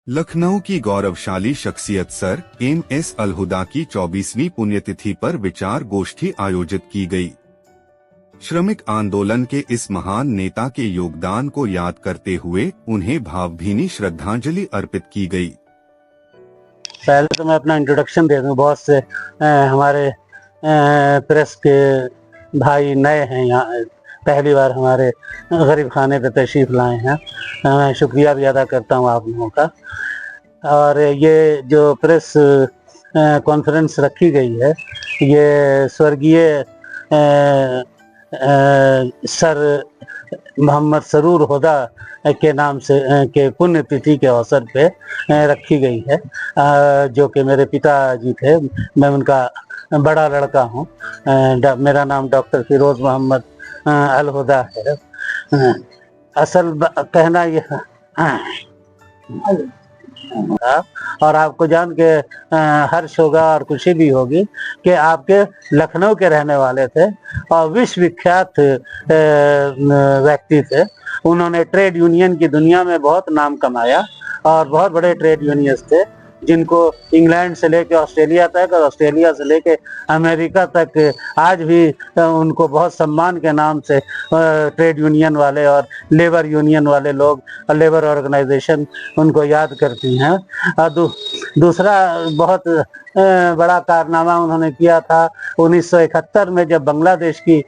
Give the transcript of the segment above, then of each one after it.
लखनऊ की गौरवशाली शख्सियत सर एम.एस. अलहुदा की 24वीं पुण्यतिथि पर विचार गोष्ठी आयोजित की गई। श्रमिक आंदोलन के इस महान नेता के योगदान को याद करते हुए उन्हें भावभीनी श्रद्धांजलि अर्पित की गई। पहले तो मैं अपना इंट्रोडक्शन दे दूं। बहुत से हमारे प्रेस के भाई नए हैं, यहाँ पहली बार हमारे गरीब खाने पे तशरीफ़ लाए हैं। मैं शुक्रिया भी अदा करता हूँ आप लोगों का। और ये जो प्रेस कॉन्फ्रेंस रखी गई है, ये स्वर्गीय सर मोहम्मद सरूर हुदा के नाम से के पुण्यतिथि के अवसर पे रखी गई है, जो कि मेरे पिताजी थे। मैं उनका बड़ा लड़का हूँ। मेरा नाम डॉक्टर फिरोज मोहम्मद अलहुदा है। असल कहना ये और आपको जान के हर्ष होगा और खुशी भी होगी कि आपके लखनऊ के रहने वाले थे और विश्वविख्यात व्यक्ति थे। उन्होंने ट्रेड यूनियन की दुनिया में बहुत नाम कमाया और बहुत बड़े ट्रेड यूनियनिस्ट थे, जिनको इंग्लैंड से लेकर ऑस्ट्रेलिया तक और ऑस्ट्रेलिया से लेकर अमेरिका तक आज भी उनको बहुत सम्मान के नाम से ट्रेड यूनियन वाले और लेबर यूनियन वाले लोग और लेबर ऑर्गेनाइजेशन उनको याद करती हैं। और दूसरा बहुत बड़ा कारनामा उन्होंने किया था 1971 में, जब बांग्लादेश की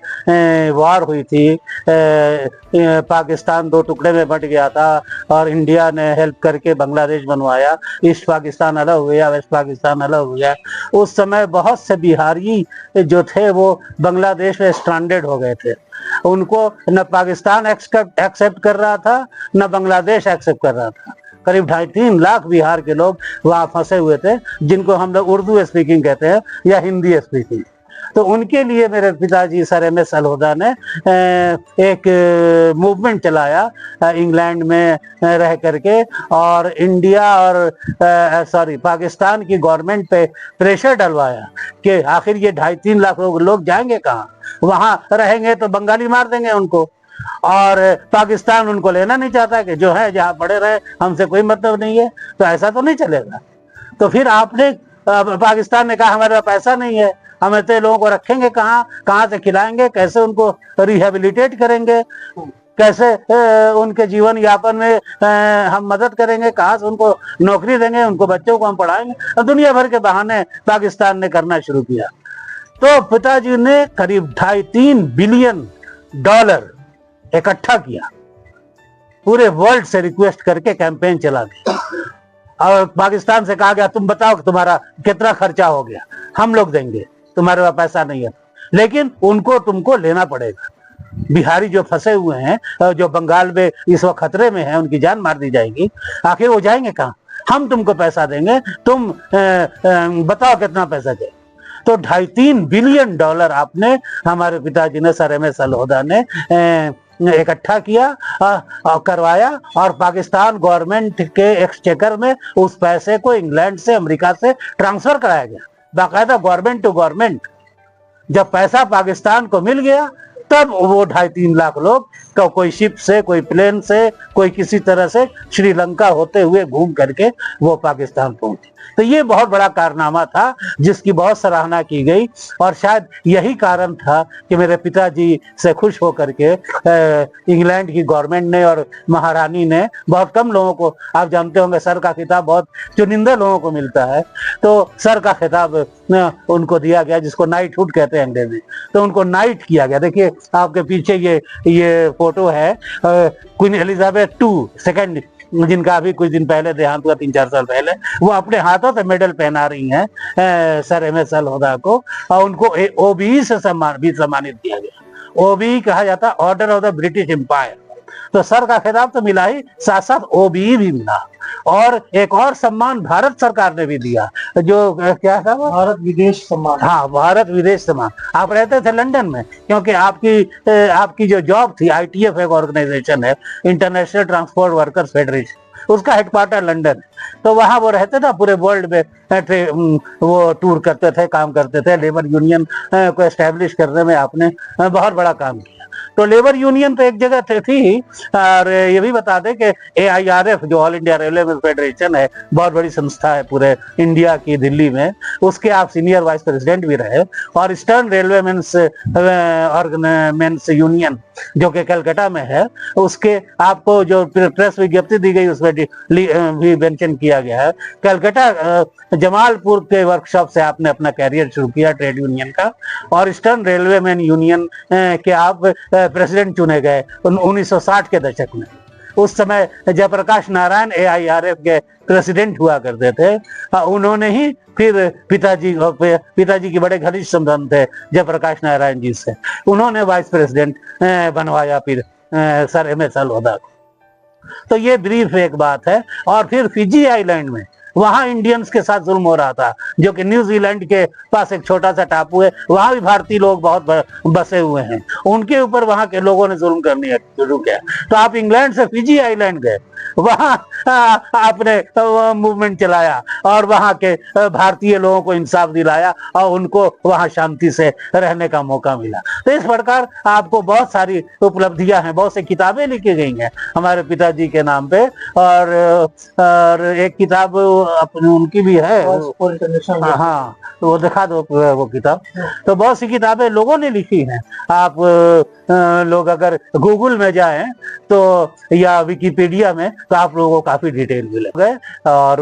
वार हुई थी। पाकिस्तान दो टुकड़े में बंट गया था और इंडिया ने हेल्प करके बांग्लादेश बनवाया। ईस्ट पाकिस्तान अलग हो गया, वेस्ट पाकिस्तान अलग हो गया। उस समय बहुत से बिहारी जो थे वो बांग्लादेश में स्ट्रैंडेड हो गए थे। उनको न पाकिस्तान एक्सेप्ट कर रहा था, न बांग्लादेश एक्सेप्ट कर रहा था। करीब 2.5-3 लाख बिहार के लोग वहाँ फंसे हुए थे, जिनको हम लोग उर्दू स्पीकिंग कहते हैं या हिंदी स्पीकिंग। तो उनके लिए मेरे पिताजी सर एम.एस. अलहुदा ने एक मूवमेंट चलाया इंग्लैंड में रह करके, और इंडिया और पाकिस्तान की गवर्नमेंट पे प्रेशर डलवाया कि आखिर ये 2.5-3 लाख लोग जाएंगे कहाँ? वहाँ रहेंगे तो बंगाली मार देंगे उनको, और पाकिस्तान उनको लेना नहीं चाहता कि जो है जहाँ पड़े रहे, हमसे कोई मतलब नहीं है। तो ऐसा तो नहीं चलेगा। तो फिर आपने पाकिस्तान ने कहा हमारे पास पैसा नहीं है, हम ऐसे लोगों को रखेंगे कहाँ से खिलाएंगे, कैसे उनको रिहेबिलिटेट करेंगे, कैसे उनके जीवन यापन में हम मदद करेंगे, कहाँ से उनको नौकरी देंगे, उनको बच्चों को हम पढ़ाएंगे। और दुनिया भर के बहाने पाकिस्तान ने करना शुरू किया। तो पिताजी ने करीब 2.5-3 बिलियन डॉलर इकट्ठा किया, पूरे वर्ल्ड से रिक्वेस्ट करके कैंपेन चला दिया। और पाकिस्तान से कहा गया तुम बताओ कि तुम्हारा कितना खर्चा हो गया, हम लोग देंगे, तुम्हारे पास पैसा नहीं है, लेकिन उनको तुमको लेना पड़ेगा। बिहारी जो फंसे हुए हैं, जो बंगाल में इस वक्त खतरे में हैं, उनकी जान मार दी जाएगी, आखिर वो जाएंगे कहाँ? हम तुमको पैसा देंगे, तुम बताओ कितना पैसा चाहिए। तो 2.5-3 बिलियन डॉलर आपने हमारे पिताजी ने सर एम.एस. अलहुदा ने इकट्ठा किया और करवाया, और पाकिस्तान गवर्नमेंट के एक्सचेकर में उस पैसे को इंग्लैंड से अमेरिका से ट्रांसफर कराया गया, बाकायदा गवर्नमेंट टू गवर्नमेंट। जब पैसा पाकिस्तान को मिल गया, तब वो 2.5-3 लाख लोग कोई शिप से, कोई प्लेन से, कोई किसी तरह से श्रीलंका होते हुए घूम करके वो पाकिस्तान पहुंचे। तो ये बहुत बड़ा कारनामा था जिसकी बहुत सराहना की गई, और शायद यही कारण था कि मेरे पिताजी से खुश होकर के इंग्लैंड की गवर्नमेंट ने और महारानी ने, बहुत कम लोगों को, आप जानते होंगे सर का खिताब बहुत चुनिंदा लोगों को मिलता है, तो सर का खिताब उनको दिया गया, जिसको नाइटहुड कहते हैं अंग्रेजी में। तो उनको नाइट किया गया। देखिए आपके पीछे ये फोटो है क्वीन एलिजाबेथ II, जिनका अभी कुछ दिन पहले देहांत हुआ, 3-4 साल पहले। वो अपने हाथों से मेडल पहना रही हैं सर एम.एस. अलहुदा को, और उनको OBE से सम्मानित किया गया। OBE कहा जाता order of the British Empire. तो सर का खिताब तो मिला ही, साथ साथ OBE भी मिला, और एक और सम्मान भारत सरकार ने भी दिया, जो क्या था, भारत विदेश सम्मान। हाँ, भारत विदेश सम्मान। आप रहते थे लंदन में, क्योंकि आपकी जो जॉब थी, ITF एक ऑर्गेनाइजेशन है, इंटरनेशनल ट्रांसपोर्ट वर्कर्स फेडरेशन, उसका हेडक्वार्टर लंदन है। तो वहाँ वो रहते थे, पूरे वर्ल्ड में वो टूर करते थे, काम करते थे। लेबर यूनियन को एस्टेब्लिश करने में आपने बहुत बड़ा काम किया। तो लेबर यूनियन तो एक जगह थी ही। और ये भी बता दें कि AIRF जो ऑल इंडिया रेलवे फेडरेशन है, बहुत बड़ी संस्था है पूरे इंडिया की, दिल्ली में, उसके आप सीनियर वाइस प्रेसिडेंट भी रहे। और ईस्टर्न रेलवे मेंस यूनियन जो कि कलकत्ता में है, उसके आपको जो प्रेस विज्ञप्ति दी गई उसमें भी मेंशन किया गया है। कलकत्ता जमालपुर के वर्कशॉप से आपने अपना कैरियर शुरू किया ट्रेड यूनियन का, और ईस्टर्न रेलवे मैन यूनियन के आप प्रेसिडेंट चुने गए 1960 के दशक में। उस समय जयप्रकाश नारायण AIRF के प्रेसिडेंट हुआ करते थे। उन्होंने ही फिर पिताजी के बड़े घनिष्ठ संबंध थे जयप्रकाश नारायण जी से, उन्होंने वाइस प्रेसिडेंट बनवाया फिर सर MS अलहुदा को। तो ये ब्रीफ एक बात है। और फिर फिजी आइलैंड में, वहां इंडियंस के साथ जुल्म हो रहा था, जो कि न्यूजीलैंड के पास एक छोटा सा टापू है, वहां भी भारतीय लोग बहुत बसे हुए हैं, उनके ऊपर वहां के लोगों ने जुल्म करनी शुरू किया। तो आप इंग्लैंड से फिजी आइलैंड गए, वहां आपने मूवमेंट चलाया और वहां के भारतीय लोगों को इंसाफ दिलाया और उनको वहां शांति से रहने का मौका मिला। तो इस प्रकार आपको बहुत सारी उपलब्धियां हैं, बहुत सी किताबें लिखी गई हैं हमारे पिताजी के नाम पे। और एक किताब अपनी उनकी भी है, हाँ, तो वो दिखा दो वो किताब। तो बहुत सी किताबें लोगों ने लिखी हैं। आप लोग अगर गूगल में जाएं तो या विकिपीडिया में, तो आप लोगों को काफी डिटेल मिलेगा। और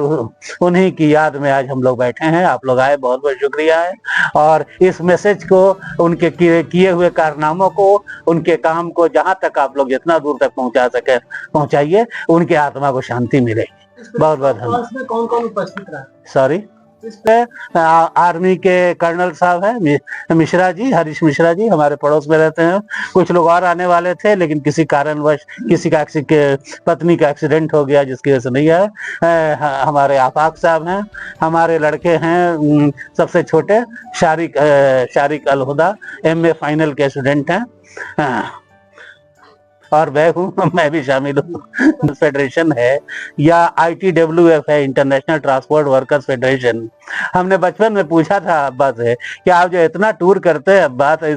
उन्हीं की याद में आज हम लोग बैठे हैं, आप लोग आए, बहुत बहुत शुक्रिया है। और इस मैसेज को, उनके किए हुए कारनामों को, उनके काम को जहां तक आप लोग जितना दूर तक पहुंचा सके पहुंचाइए, उनकी आत्मा को शांति मिलेगी। बहुत बहुत धन्यवाद। कौन कौन उपस्थित रहा? सॉरी, आर्मी के कर्नल साहब हैं मिश्रा जी, हरीश मिश्रा जी, हमारे पड़ोस में रहते हैं। कुछ लोग और आने वाले थे, लेकिन किसी कारणवश किसी का पत्नी का एक्सीडेंट हो गया, जिसकी वजह से नहीं आए। हमारे आफाक साहब हैं, हमारे लड़के हैं सबसे छोटे शारिक अलहुदा, MA फाइनल के स्टूडेंट हैं। और मैं हूँ, मैं भी शामिल हूँ। फेडरेशन है या ITWF है, इंटरनेशनल ट्रांसपोर्ट वर्कर्स फेडरेशन। हमने बचपन में पूछा था अब्बा से कि आप जो इतना टूर करते हैं अब्बा, तो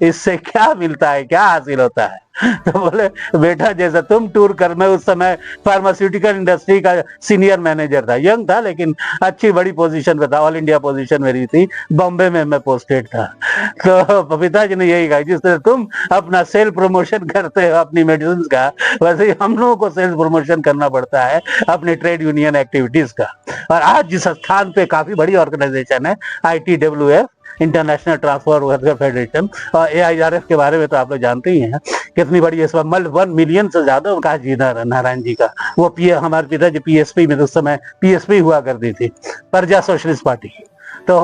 इससे क्या मिलता है, क्या हासिल होता है? तो बोले, बेटा जैसा तुम टूर कर, मैं उस समय फार्मास्यूटिकल इंडस्ट्री का सीनियर मैनेजर था, यंग था लेकिन अच्छी बड़ी पोजीशन पे था, ऑल इंडिया पोजीशन मेरी थी, बॉम्बे में मैं पोस्टेड था। तो पिताजी ने यही कहा, जिस तरह तुम अपना सेल प्रमोशन करते हो अपनी मेडिसिन का, वैसे ही हम लोगों को सेल्स प्रमोशन करना पड़ता है अपने ट्रेड यूनियन एक्टिविटीज का। और आज जिस स्थान पे, काफी बड़ी ऑर्गेनाइजेशन है ITWF, international transport worker federation, और AIRF के बारे में तो आप लोग जानते ही हैं कितनी बड़ी, इस वक्त 1 मिलियन से ज्यादा उनका जी नारायण जी का, वो हमारे पिताजी PSP में, उस समय PSP हुआ करती थी, प्रजा सोशलिस्ट पार्टी। तो